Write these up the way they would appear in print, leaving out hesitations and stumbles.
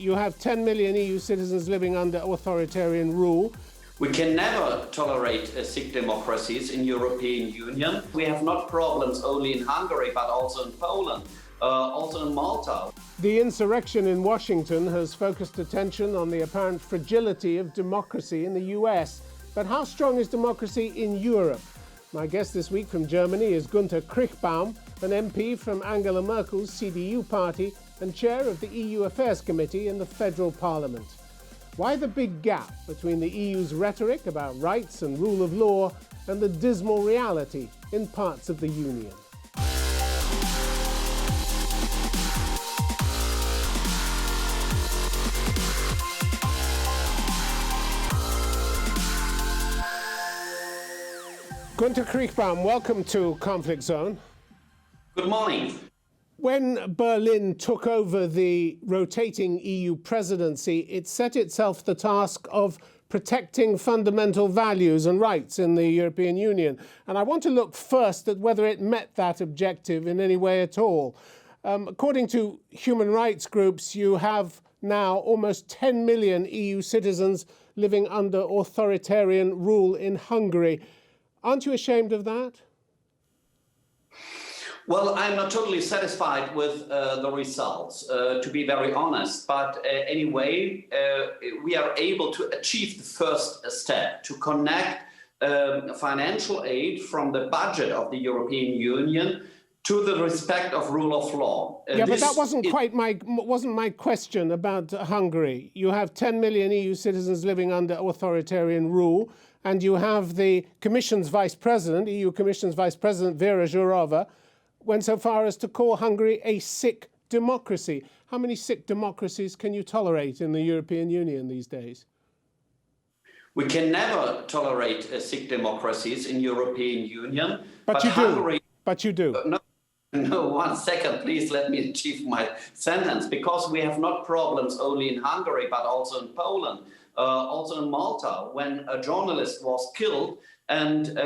You have 10 million EU citizens living under authoritarian rule. We can never tolerate sick democracies in European Union. We have not problems only in Hungary, but also in Poland, also in Malta. The insurrection in Washington has focused attention on the apparent fragility of democracy in the US. But how strong is democracy in Europe? My guest this week from Germany is Gunther Krichbaum, an MP from Angela Merkel's CDU party and chair of the EU Affairs Committee in the Federal Parliament. Why the big gap between the EU's rhetoric about rights and rule of law and the dismal reality in parts of the Union? Gunther Krichbaum, welcome to Conflict Zone. Good morning. When Berlin took over the rotating EU presidency, it set itself the task of protecting fundamental values and rights in the European Union. And I want to look first at whether it met that objective in any way at all. According to human rights groups, you have now almost 10 million EU citizens living under authoritarian rule in Hungary. Aren't you ashamed of that? Well, I'm not totally satisfied with the results, to be very honest. But anyway, we are able to achieve the first step to connect financial aid from the budget of the European Union to the respect of rule of law. Yeah, but that wasn't my question about Hungary. You have 10 million EU citizens living under authoritarian rule, and you have the Commission's Vice President, EU Commission's Vice President Vera Jourova, went so far as to call Hungary a sick democracy. How many sick democracies can you tolerate in the European Union these days? We can never tolerate sick democracies in European Union. But you Hungary, do. But you do. No, 1 second, please let me achieve my sentence. Because we have not problems only in Hungary, but also in Poland, also in Malta, when a journalist was killed. And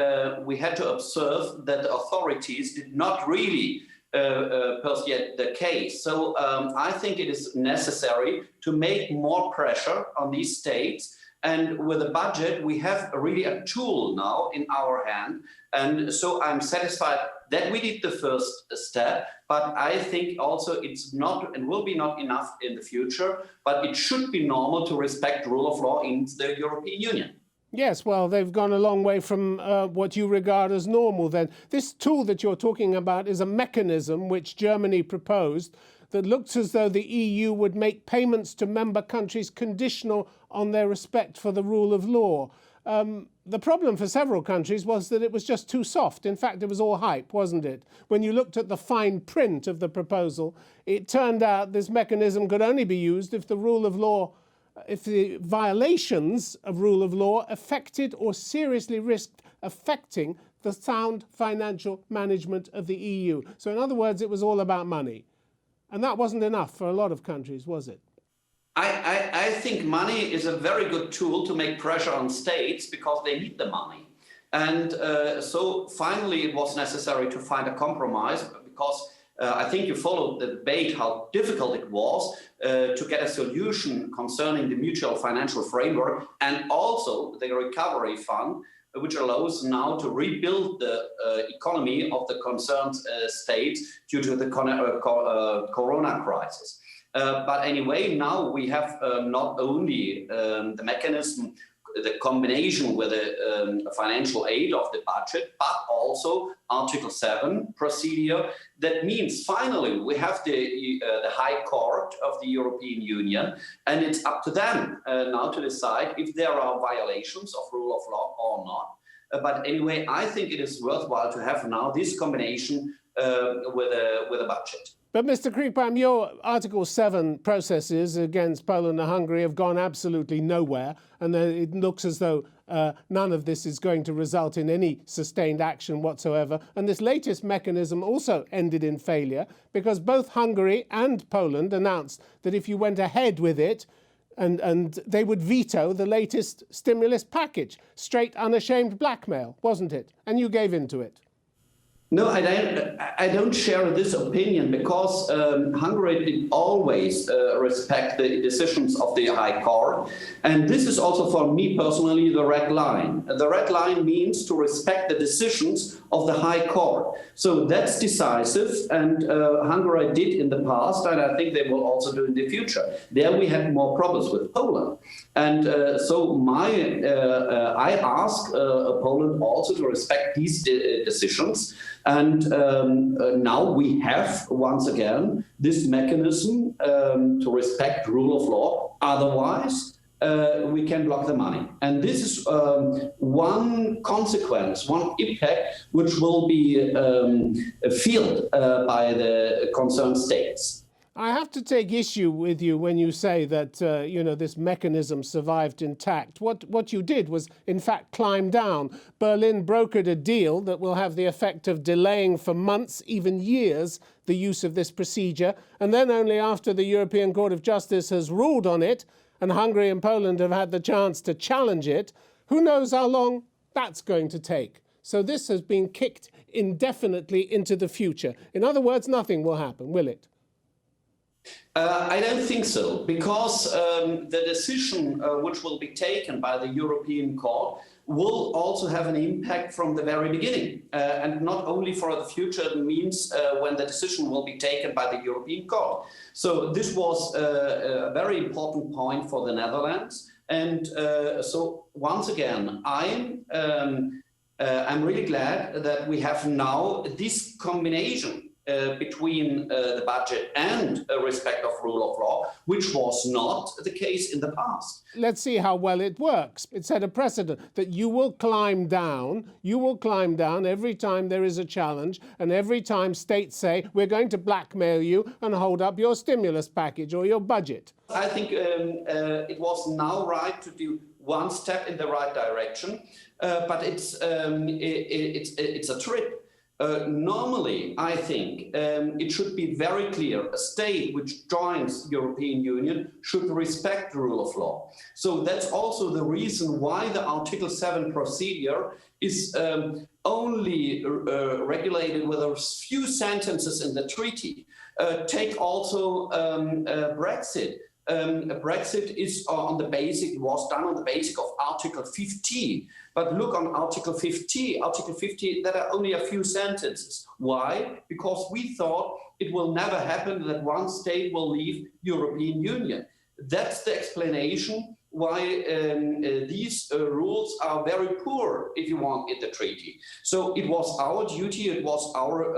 we had to observe that the authorities did not really pursue the case. So I think it is necessary to make more pressure on these states. And with the budget, we have really a tool now in our hand. And so I'm satisfied that we did the first step. But I think also it's not and will be not enough in the future. But it should be normal to respect rule of law in the European Union. Yes, well, they've gone a long way from what you regard as normal then. This tool that you're talking about is a mechanism which Germany proposed that looks as though the EU would make payments to member countries conditional on their respect for the rule of law. The problem for several countries was that it was just too soft. In fact, it was all hype, wasn't it? When you looked at the fine print of the proposal, it turned out this mechanism could only be used if the rule of law if the violations of rule of law affected or seriously risked affecting the sound financial management of the EU. So in other words, it was all about money. And that wasn't enough for a lot of countries, was it? I think money is a very good tool to make pressure on states because they need the money. And so finally it was necessary to find a compromise because I think you followed the debate, how difficult it was to get a solution concerning the mutual financial framework and also the recovery fund, which allows now to rebuild the economy of the concerned states due to the corona crisis. But anyway, now we have not only the mechanism, the combination with the financial aid of the budget, but also Article 7 procedure. That means finally we have the High Court of the European Union, and it's up to them now to decide if there are violations of rule of law or not. But anyway, I think it is worthwhile to have now this combination with a budget. But Mr. Krichbaum, your Article 7 processes against Poland and Hungary have gone absolutely nowhere, and it looks as though none of this is going to result in any sustained action whatsoever. And this latest mechanism also ended in failure because both Hungary and Poland announced that if you went ahead with it, and they would veto the latest stimulus package. Straight, unashamed blackmail, wasn't it? And you gave in to it. No, I don't share this opinion because Hungary did always respect the decisions of the High Court. And this is also for me personally the red line. The red line means to respect the decisions of the High Court. So that's decisive, and Hungary did in the past, and I think they will also do in the future. There we had more problems with Poland. And so I ask Poland also to respect these decisions. And now we have, once again, this mechanism to respect rule of law. Otherwise, we can block the money. And this is one consequence, one impact, which will be felt by the concerned states. I have to take issue with you when you say that this mechanism survived intact. What you did was, in fact, climb down. Berlin brokered a deal that will have the effect of delaying for months, even years, the use of this procedure. And then only after the European Court of Justice has ruled on it, and Hungary and Poland have had the chance to challenge it, who knows how long that's going to take. So this has been kicked indefinitely into the future. In other words, nothing will happen, will it? I don't think so, because the decision which will be taken by the European Court will also have an impact from the very beginning, and not only for the future. It means when the decision will be taken by the European Court. So this was a very important point for the Netherlands. And so once again, I'm really glad that we have now this combination between the budget and respect of rule of law, which was not the case in the past. Let's see how well it works. It set a precedent that you will climb down every time there is a challenge, and every time states say, we're going to blackmail you and hold up your stimulus package or your budget. I think it was now right to do one step in the right direction, but it's a trip. Normally, I think it should be very clear, a state which joins the European Union should respect the rule of law. So that's also the reason why the Article 7 procedure is only regulated with a few sentences in the treaty. Take also Brexit. Brexit was done on the basis of Article 50. But look on Article 50. Article 50, there are only a few sentences. Why? Because we thought it will never happen that one state will leave European Union. That's the explanation why these rules are very poor, if you want, in the treaty. So it was our duty, it was our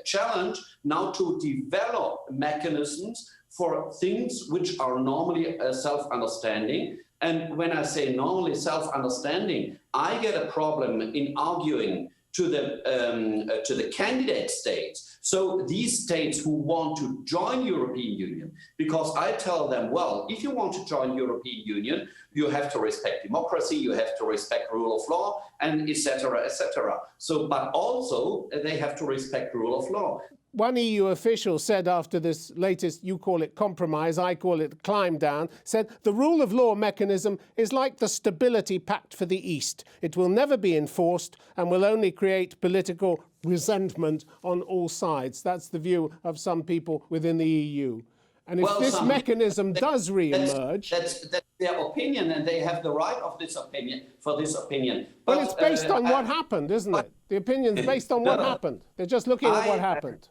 challenge now to develop mechanisms for things which are normally self-understanding. And when I say normally self-understanding, I get a problem in arguing to the candidate states. So these states who want to join European Union, because I tell them, well, if you want to join European Union, you have to respect democracy, you have to respect rule of law, and etc., etc. So, but also they have to respect rule of law. One EU official said after this latest, you call it compromise, I call it climb down, said the rule of law mechanism is like the stability pact for the East. It will never be enforced and will only create political resentment on all sides. That's the view of some people within the EU. And if this mechanism does re-emerge... That's their opinion, and they have the right of this opinion, for this opinion. But it's based on what happened, isn't it? The opinion's based on what happened. They're just looking at what happened.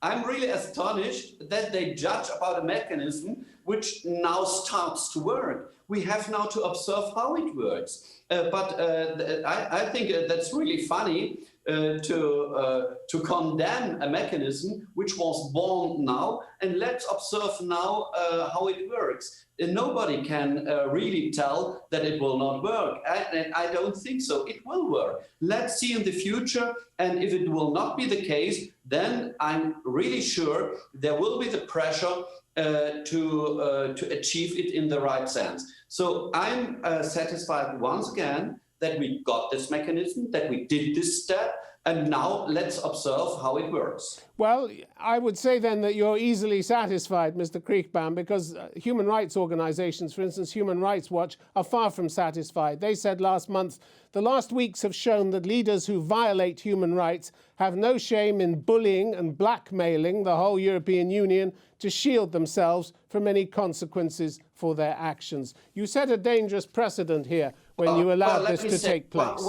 I'm really astonished that they judge about a mechanism which now starts to work. We have now to observe how it works. But I think that's really funny to condemn a mechanism which was born now, and let's observe now how it works. Nobody can really tell that it will not work. I don't think so. It will work. Let's see in the future. And if it will not be the case, then I'm really sure there will be the pressure to achieve it in the right sense. So I'm satisfied once again that we got this mechanism, that we did this step, And now let's observe how it works. Well, I would say then that you're easily satisfied, Mr. Krichbaum, because human rights organizations, for instance, Human Rights Watch, are far from satisfied. They said last month, the last weeks have shown that leaders who violate human rights have no shame in bullying and blackmailing the whole European Union to shield themselves from any consequences for their actions. You set a dangerous precedent here when you allowed this to take place.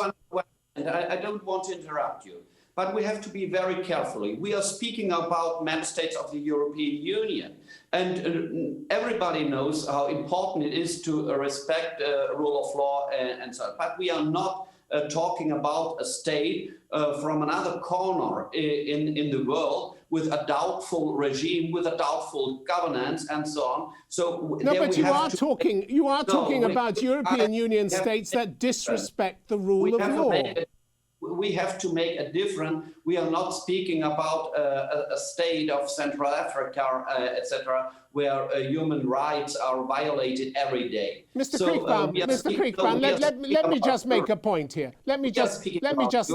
I don't want to interrupt you, but we have to be very careful. We are speaking about member states of the European Union, and everybody knows how important it is to respect rule of law and so on. But we are not talking about a state from another corner in the world with a doubtful regime, with a doubtful governance, and so on. So no, but you are talking about European Union states that disrespect the rule of law. We have to make a difference. We are not speaking about a state of Central Africa, etc., where human rights are violated every day. Mr. Krichbaum, let me just make a point here. Let me just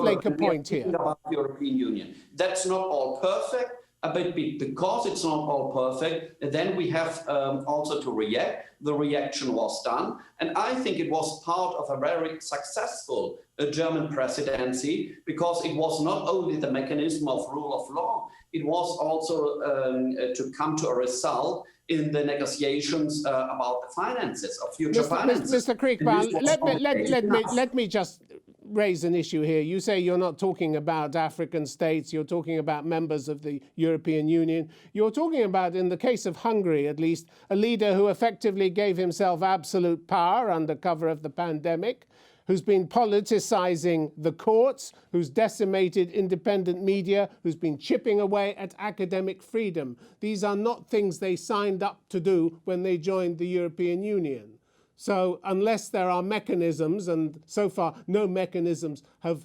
make a point here. About the European Union. That's not all perfect. But because it's not all perfect, then we have also to react. The reaction was done. And I think it was part of a very successful German presidency, because it was not only the mechanism of rule of law, it was also to come to a result in the negotiations about the finances, of future finances. Mr. Krichbaum, let me just raise an issue here. You say you're not talking about African states, you're talking about members of the European Union. You're talking about, in the case of Hungary at least, a leader who effectively gave himself absolute power under cover of the pandemic, who's been politicizing the courts, who's decimated independent media, who's been chipping away at academic freedom. These are not things they signed up to do when they joined the European Union. So unless there are mechanisms, and so far no mechanisms have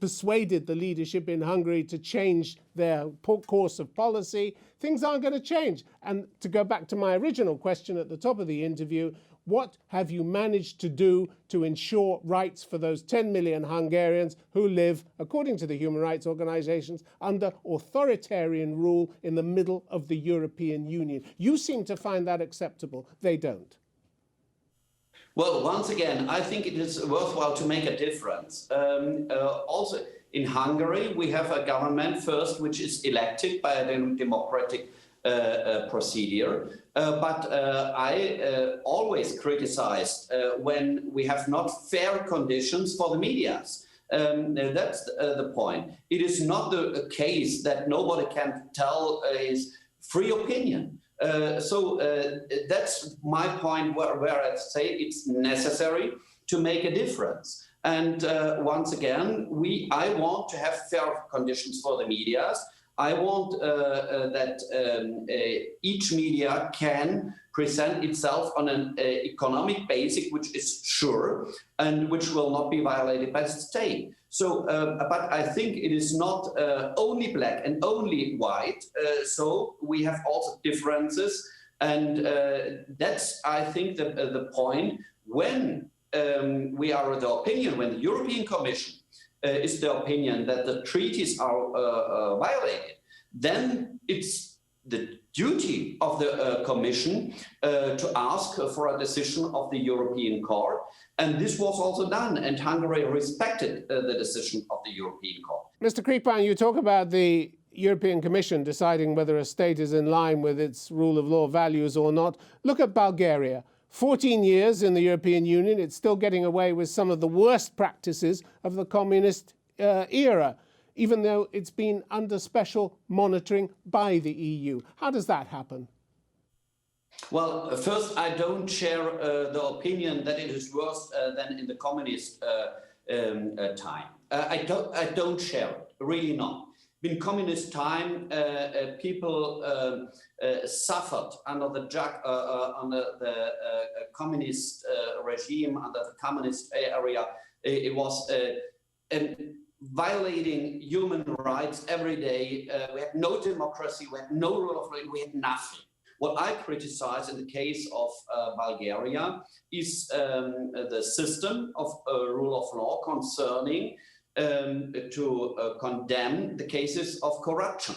persuaded the leadership in Hungary to change their course of policy, things aren't going to change. And to go back to my original question at the top of the interview, what have you managed to do to ensure rights for those 10 million Hungarians who live, according to the human rights organizations, under authoritarian rule in the middle of the European Union? You seem to find that acceptable. They don't. Well, once again, I think it is worthwhile to make a difference. Also, in Hungary, we have a government first, which is elected by a democratic procedure. But I always criticized when we have not fair conditions for the medias. That's the point. It is not the case that nobody can tell his free opinion. So that's my point where I say it's necessary to make a difference. And once again, I want to have fair conditions for the medias. I want that each media can present itself on an economic basis, which is sure and which will not be violated by the state. So, but I think it is not only black and only white. So we have also differences, and that's, I think, the point. When we are of the opinion, when the European Commission is the opinion that the treaties are violated, then it's the duty of the Commission to ask for a decision of the European Court. And this was also done, and Hungary respected the decision of the European Court. Mr. Krichbaum, you talk about the European Commission deciding whether a state is in line with its rule of law values or not. Look at Bulgaria. 14 years in the European Union, it's still getting away with some of the worst practices of the communist era, even though it's been under special monitoring by the EU. How does that happen? Well, first, I don't share the opinion that it is worse than in the communist time. I don't share it, really not. In communist time, people suffered under the communist regime, under the communist area. It was violating human rights every day. We had no democracy, we had no rule of law, we had nothing. What I criticize in the case of Bulgaria is the system of rule of law concerning to condemn the cases of corruption.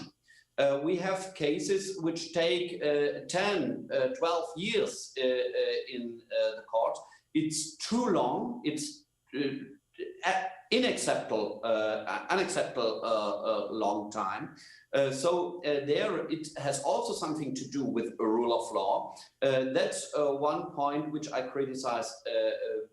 We have cases which take 10, 12 years in the court. It's too long. It's unacceptable long time. So there it has also something to do with a rule of law. That's one point which I criticize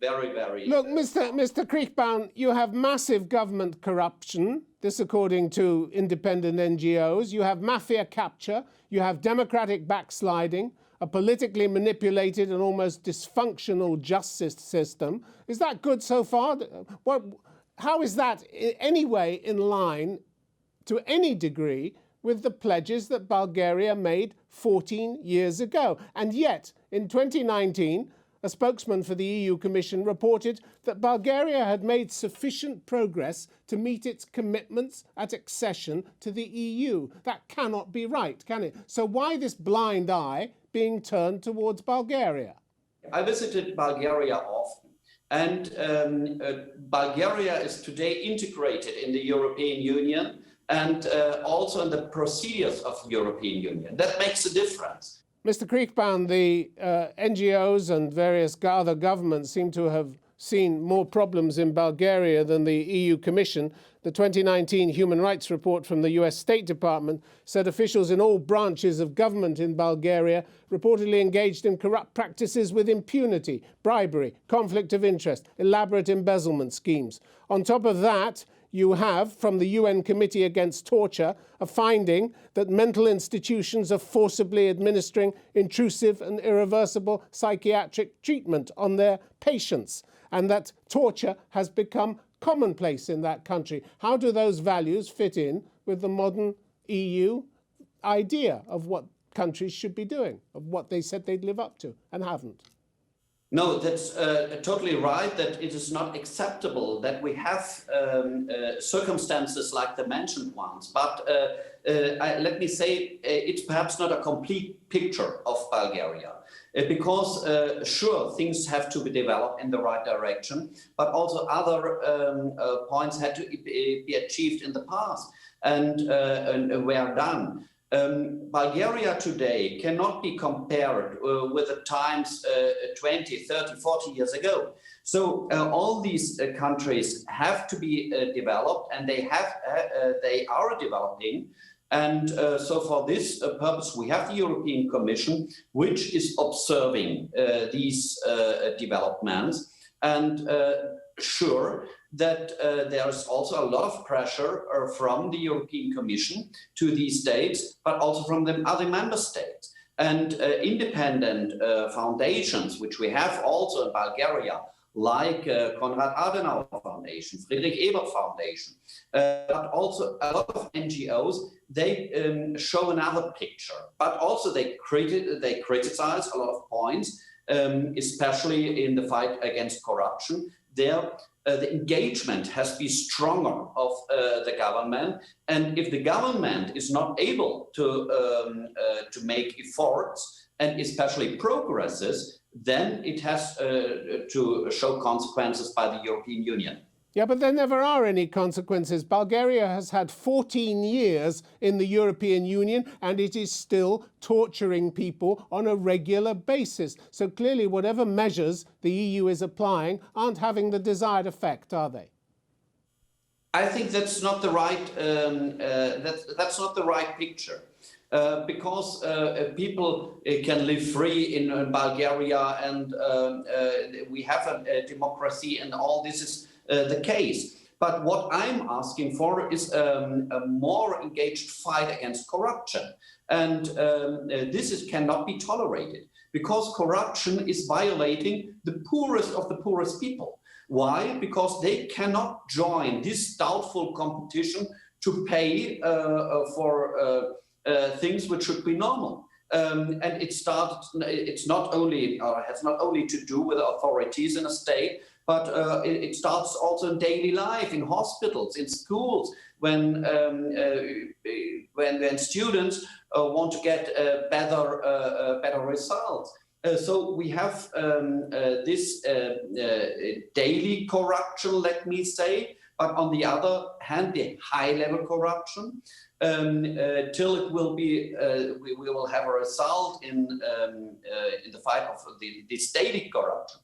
very, very. Look, Mr. Krichbaum, you have massive government corruption. This according to independent NGOs. You have mafia capture. You have democratic backsliding, a politically manipulated and almost dysfunctional justice system. Is that good so far? How is that in any way in line, to any degree, with the pledges that Bulgaria made 14 years ago? And yet, in 2019, a spokesman for the EU Commission reported that Bulgaria had made sufficient progress to meet its commitments at accession to the EU. That cannot be right, can it? So why this blind eye being turned towards Bulgaria? I visited Bulgaria often, and Bulgaria is today integrated in the European Union and also in the procedures of the European Union. That makes a difference. Mr. Krichbaum, the NGOs and various other governments seem to have seen more problems in Bulgaria than the EU Commission. The 2019 Human Rights Report from the US State Department said officials in all branches of government in Bulgaria reportedly engaged in corrupt practices with impunity, bribery, conflict of interest, elaborate embezzlement schemes. On top of that, you have, from the UN Committee Against Torture, a finding that mental institutions are forcibly administering intrusive and irreversible psychiatric treatment on their patients, and that torture has become commonplace in that country. How do those values fit in with the modern EU idea of what countries should be doing, of what they said they'd live up to and haven't? No, that's totally right, that it is not acceptable that we have circumstances like the mentioned ones. But let me say, it's perhaps not a complete picture of Bulgaria. Because, sure, things have to be developed in the right direction, but also other points had to be achieved in the past and were done. Bulgaria today cannot be compared with the times 20, 30, 40 years ago. So all these countries have to be developed, and they are developing. And so for this purpose, we have the European Commission, which is observing these developments. And sure that there is also a lot of pressure from the European Commission to these states, but also from the other member states. And independent foundations, which we have also in Bulgaria, like Konrad Adenauer Foundation, Friedrich Ebert Foundation, but also a lot of NGOs, they show another picture. But also they criticize a lot of points, especially in the fight against corruption. There, the engagement has to be stronger of the government, and if the government is not able to make efforts and especially progresses, then it has to show consequences by the European Union. Yeah, but there never are any consequences. Bulgaria has had 14 years in the European Union, and it is still torturing people on a regular basis. So clearly, whatever measures the EU is applying aren't having the desired effect, are they? I think that's not the right. That's not the right picture. Because people can live free in Bulgaria, and we have a democracy, and all this is the case. But what I'm asking for is a more engaged fight against corruption. And this cannot be tolerated, because corruption is violating the poorest of the poorest people. Why? Because they cannot join this doubtful competition to pay for things which should be normal. And it's not only, or has not only to do with authorities in a state, but it starts also in daily life, in hospitals, in schools, when students want to get better results. So we have this daily corruption, let me say, but on the other hand, the high-level corruption, till it will be, we will have a result in the fight of the static corruption,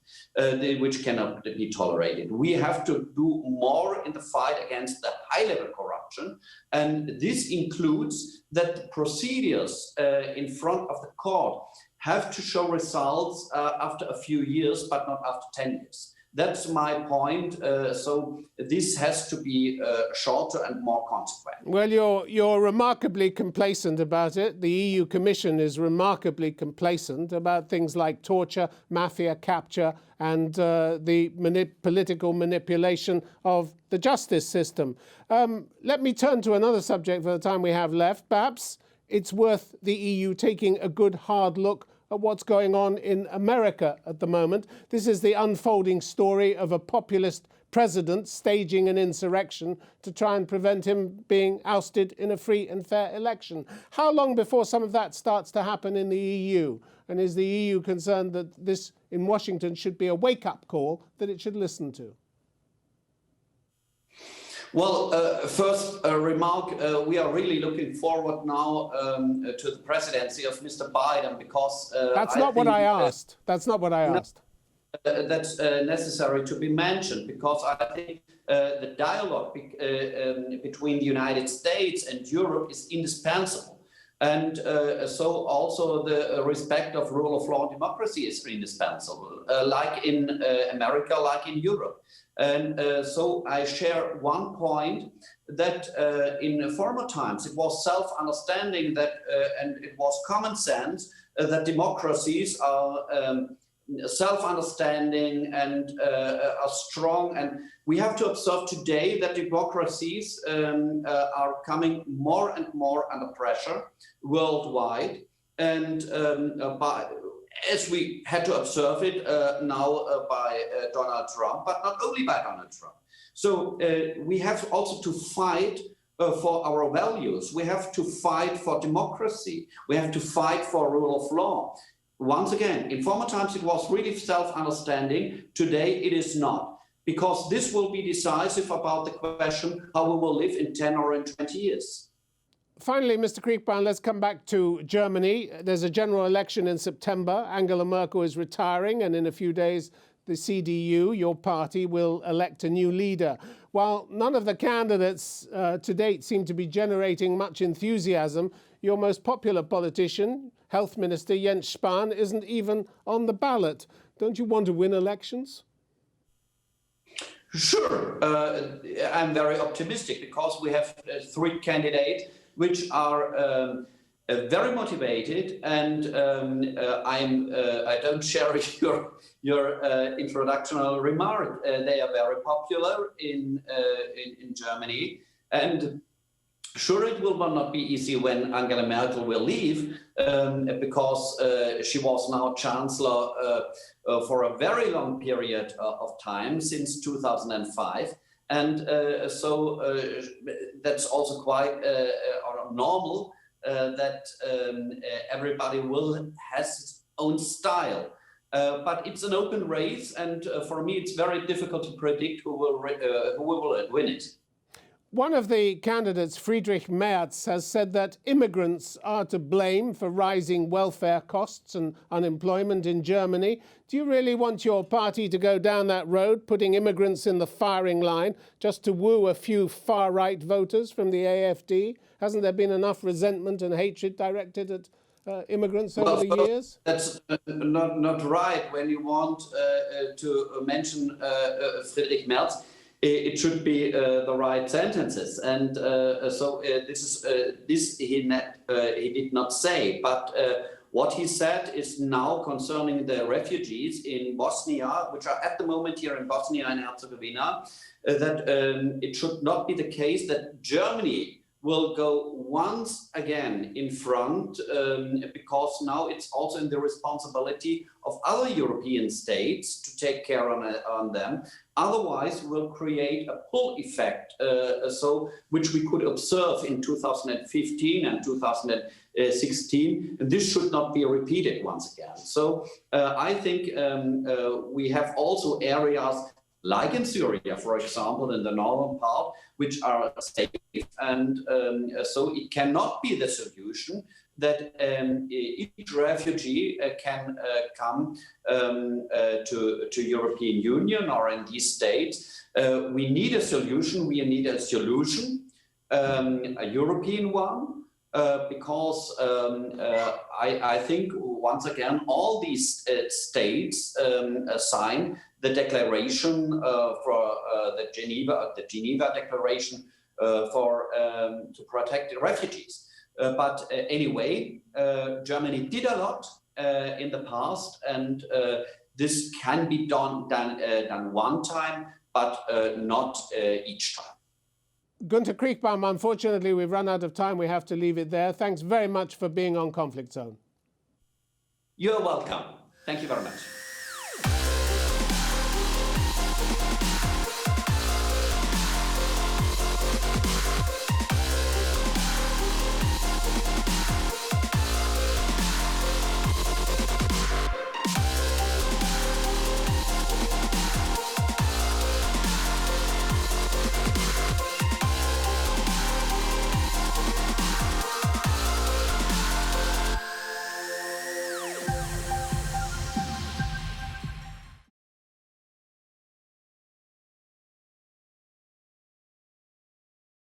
which cannot be tolerated. We have to do more in the fight against the high-level corruption, and this includes that the procedures in front of the court have to show results after a few years, but not after 10 years. That's my point. So this has to be shorter and more consequent. Well, you're remarkably complacent about it. The EU Commission is remarkably complacent about things like torture, mafia capture, and the political manipulation of the justice system. Let me turn to another subject for the time we have left. Perhaps it's worth the EU taking a good hard look at what's going on in America at the moment. This is the unfolding story of a populist president staging an insurrection to try and prevent him being ousted in a free and fair election. How long before some of that starts to happen in the EU? And is the EU concerned that this in Washington should be a wake-up call that it should listen to? Well, first remark, we are really looking forward now to the presidency of Mr. Biden, because that's not what I asked. That's not what I asked. That's necessary to be mentioned, because I think the dialogue between the United States and Europe is indispensable. And so also the respect of rule of law and democracy is indispensable, like in America, like in Europe. And so I share one point that in former times it was self-understanding that, and it was common sense that democracies are self-understanding and are strong. And we have to observe today that democracies are coming more and more under pressure worldwide. And as we had to observe it now by Donald Trump, but not only by Donald Trump. So we have also to fight for our values. We have to fight for democracy. We have to fight for rule of law. Once again, in former times it was really self-understanding. Today it is not, because this will be decisive about the question how we will live in 10 or in 20 years. Finally, Mr. Krichbaum, let's come back to Germany. There's a general election in September. Angela Merkel is retiring, and in a few days, the CDU, your party, will elect a new leader. While none of the candidates to date seem to be generating much enthusiasm, your most popular politician, Health Minister Jens Spahn, isn't even on the ballot. Don't you want to win elections? Sure. I'm very optimistic, because we have three candidates which are very motivated, and I don't share your introductory remark. They are very popular in Germany, and sure, it will not be easy when Angela Merkel will leave, because she was now chancellor for a very long period of time, since 2005. And so that's also quite normal that everybody has his own style. But it's an open race, and for me it's very difficult to predict who will win it. One of the candidates, Friedrich Merz, has said that immigrants are to blame for rising welfare costs and unemployment in Germany. Do you really want your party to go down that road, putting immigrants in the firing line just to woo a few far-right voters from the AfD? Hasn't there been enough resentment and hatred directed at immigrants over the years? That's not right. When you want to mention Friedrich Merz, it should be the right sentences, and so this he did not say. But what he said is now concerning the refugees in Bosnia, which are at the moment here in Bosnia and Herzegovina, that it should not be the case that Germany will go once again in front, because now it's also in the responsibility of other European states to take care on them. Otherwise, we'll create a pull effect, which we could observe in 2015 and 2016. And this should not be repeated once again. So I think we have also areas like in Syria, for example, in the northern part, which are safe. And so it cannot be the solution that each refugee can come to European Union or in these states. We need a solution. We need a solution, a European one. Because I think, once again, all these states sign the declaration for the Geneva Declaration to protect the refugees. But anyway, Germany did a lot in the past, and this can be done one time, but not each time. Gunther Krichbaum, unfortunately, we've run out of time. We have to leave it there. Thanks very much for being on Conflict Zone. You're welcome. Thank you very much.